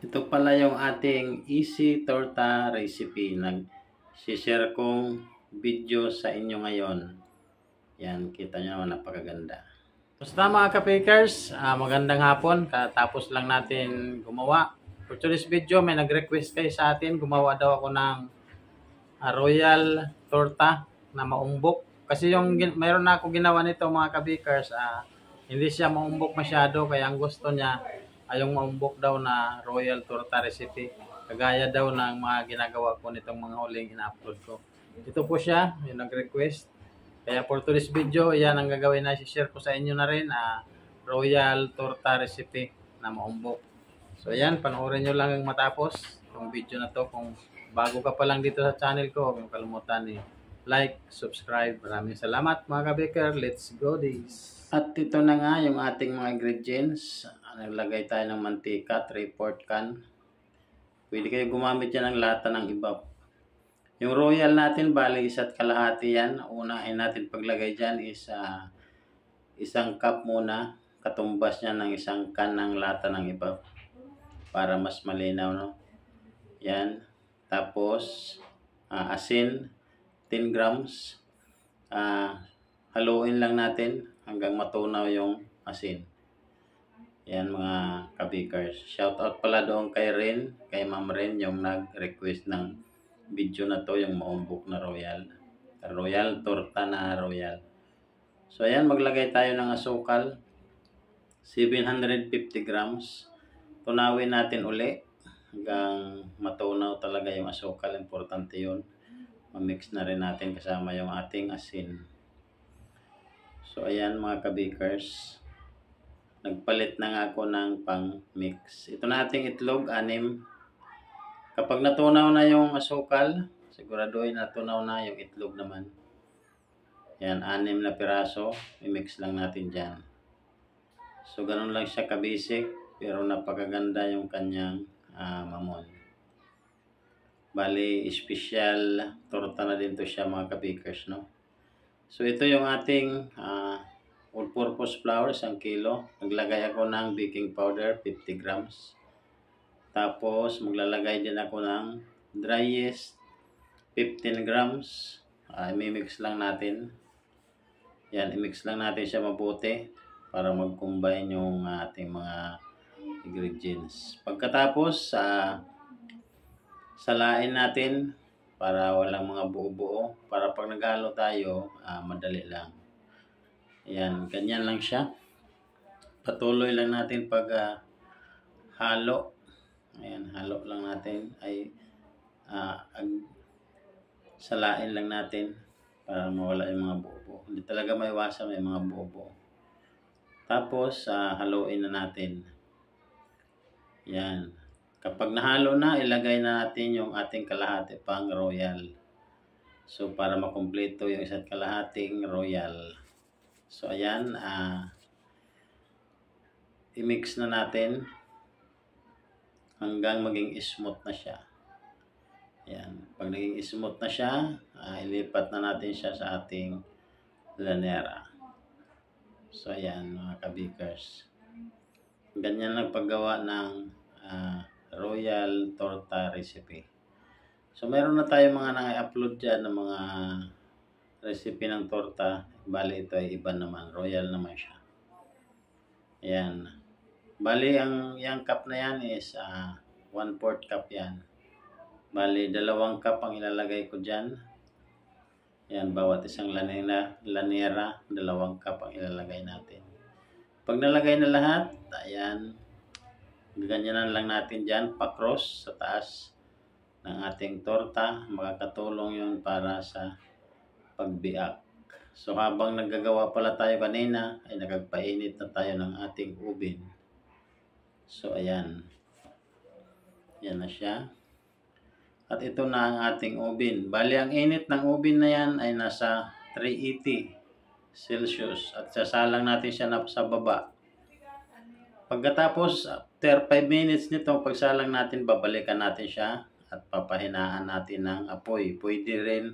Ito pala yung ating easy torta recipe. Nag-share kong video sa inyo ngayon. Yan, kita nyo naman, napakaganda. Basta mga ka-bakers, magandang hapon. Katapos lang natin gumawa. For today's video, may nag-request kayo sa atin. Gumawa daw ako ng royal torta na maumbok. Kasi yung mayroon na ako ginawa nito mga ka-bakers, hindi siya maumbok masyado. Kaya ang gusto niya ay yung maumbok daw na royal torta recipe. Kagaya daw ng mga ginagawa ko nitong mga huling ina-upload ko. Ito po siya, yung nag-request. Kaya for today's video, yan ang gagawin na share ko sa inyo na rin, royal torta recipe na maumbok. So yan, panoorin nyo lang matapos yung video na to. Kung bago ka pa lang dito sa channel ko, huwag kalimutan ni like, subscribe. Maraming salamat mga ka-baker. Let's go this. At ito na nga yung ating mga ingredients. Naglagay tayo ng mantika, 3/4 can. Pwede kayo gumamit yan ng lata ng iba. Yung royal natin, bali 1 kalahati yan. Unahin natin paglagay dyan is 1 cup muna. Katumbas niya ng 1 can ng lata ng iba. Para mas malinaw, no? Yan. Tapos, asin, 10 grams. Haluin lang natin hanggang matunaw yung asin. Yan mga kabikers. Shout out pala doon kay Ren, kay Ma'am Ren, yung nag-request ng video na to, yung maumbok na royal. Royal, torta na royal. So ayan, maglagay tayo ng asukal. 750 grams. Tunawin natin uli hanggang matunaw talaga yung asukal. Importante yun. Ma-mix na rin natin kasama yung ating asin. So ayan mga kabikers. Nagpalit na nga ako ng pang-mix. Ito na ating itlog, 6. Kapag natunaw na yung asukal, siguraduhin natunaw na yung itlog naman. Yan, 6 na piraso. I-mix lang natin dyan. So, ganun lang siya ka-basic. Pero napakaganda yung kanyang mamon. Bali, special torta na din to siya mga ka-bakers, no? So, ito yung ating all-purpose flour, 1 kilo. Naglagay ako ng baking powder, 50 grams. Tapos, maglalagay din ako ng dry yeast, 15 grams. I-mix lang natin. Yan, i-mix lang natin siya mabuti para mag-combine yung ating mga ingredients. Pagkatapos, salain natin para walang mga buo-buo. Para pag naghalo tayo, madali lang. Ayan, ganyan lang siya. Patuloy lang natin pag halo. Ayan, halo lang natin. Salain lang natin para mawala yung mga buo-buo. Hindi talaga maiwasan may mga buo-buo. Tapos, haluin na natin. Yan. Kapag nahalo na, ilagay na natin yung ating kalahati pang royal. So, para makumpleto yung 1 kalahating royal. So, ayan. I-mix na natin hanggang maging smooth na siya. Ayan. Pag naging smooth na siya, ilipat na natin siya sa ating lanera. So, ayan mga kabikers. Ganyan lang paggawa ng royal torta recipe. So, meron na tayo mga nang-upload dyan ng mga recipe ng torta. Bali, ito ay iba naman. Royal naman siya. Ayan. Bali, yung cup na yan is 1/4 cup yan. Bali, 2 cup ang ilalagay ko dyan. Ayan, bawat isang lanera, 2 cup ang ilalagay natin. Pag nalagay na lahat, ayan, ganyanan lang natin dyan, pa-cross sa taas ng ating torta. Makakatulong yun para sa pagbiak. So, habang naggagawa pala tayo kanina, ay nagpainit na tayo ng ating oven. So, ayan. Yan na siya. At ito na ang ating oven. Bali, ang init ng oven na yan ay nasa 380 Celsius. At sasalang natin siya na sa baba. Pagkatapos, after 5 minutes nito, pagsalang natin, babalikan natin siya at papahinaan natin ng apoy. Pwede rin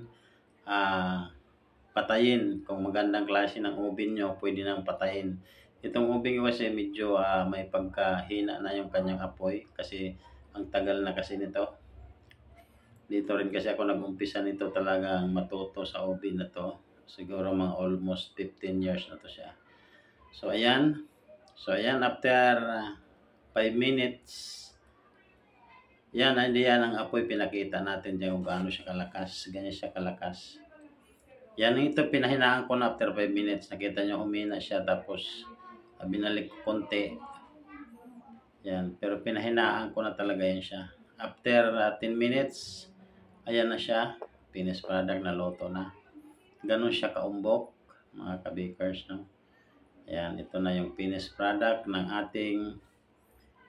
patayin. Kung magandang klase ng oven nyo, pwede nang patayin. Itong oven kasi medyo may pagkahina na yung kanyang apoy kasi Ang tagal na kasi nito. Dito rin kasi ako nag-umpisa nito talagang matuto sa oven na to. Siguro mga almost 15 years na to siya. So ayan. So ayan, after 5 minutes, yan, hindi yan ang apoy pinakita natin dyan kung gaano siya kalakas. Ganyan siya kalakas. Yan ito, pinahinaan ko na after 5 minutes. Nakita nyo, humina siya. Tapos, binalik ko konti. Yan, pero pinahinaan ko na talaga yan siya. After 10 minutes, ayan na siya. Finished product na loto na. Ganun siya kaumbok, mga ka-bakers. No? Yan, ito na yung finished product ng ating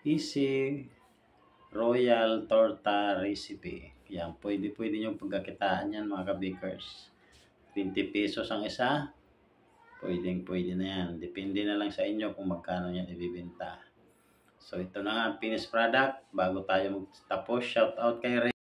Easy Royal Torta Recipe. Yan, pwede nyo pagkakitaan yan mga ka-bakers. 20 pesos ang isa. Pwede na yan. Depende na lang sa inyo kung magkano yan ibibenta. So ito na nga, finished product. Bago tayo magtapos, shout out kay Ray.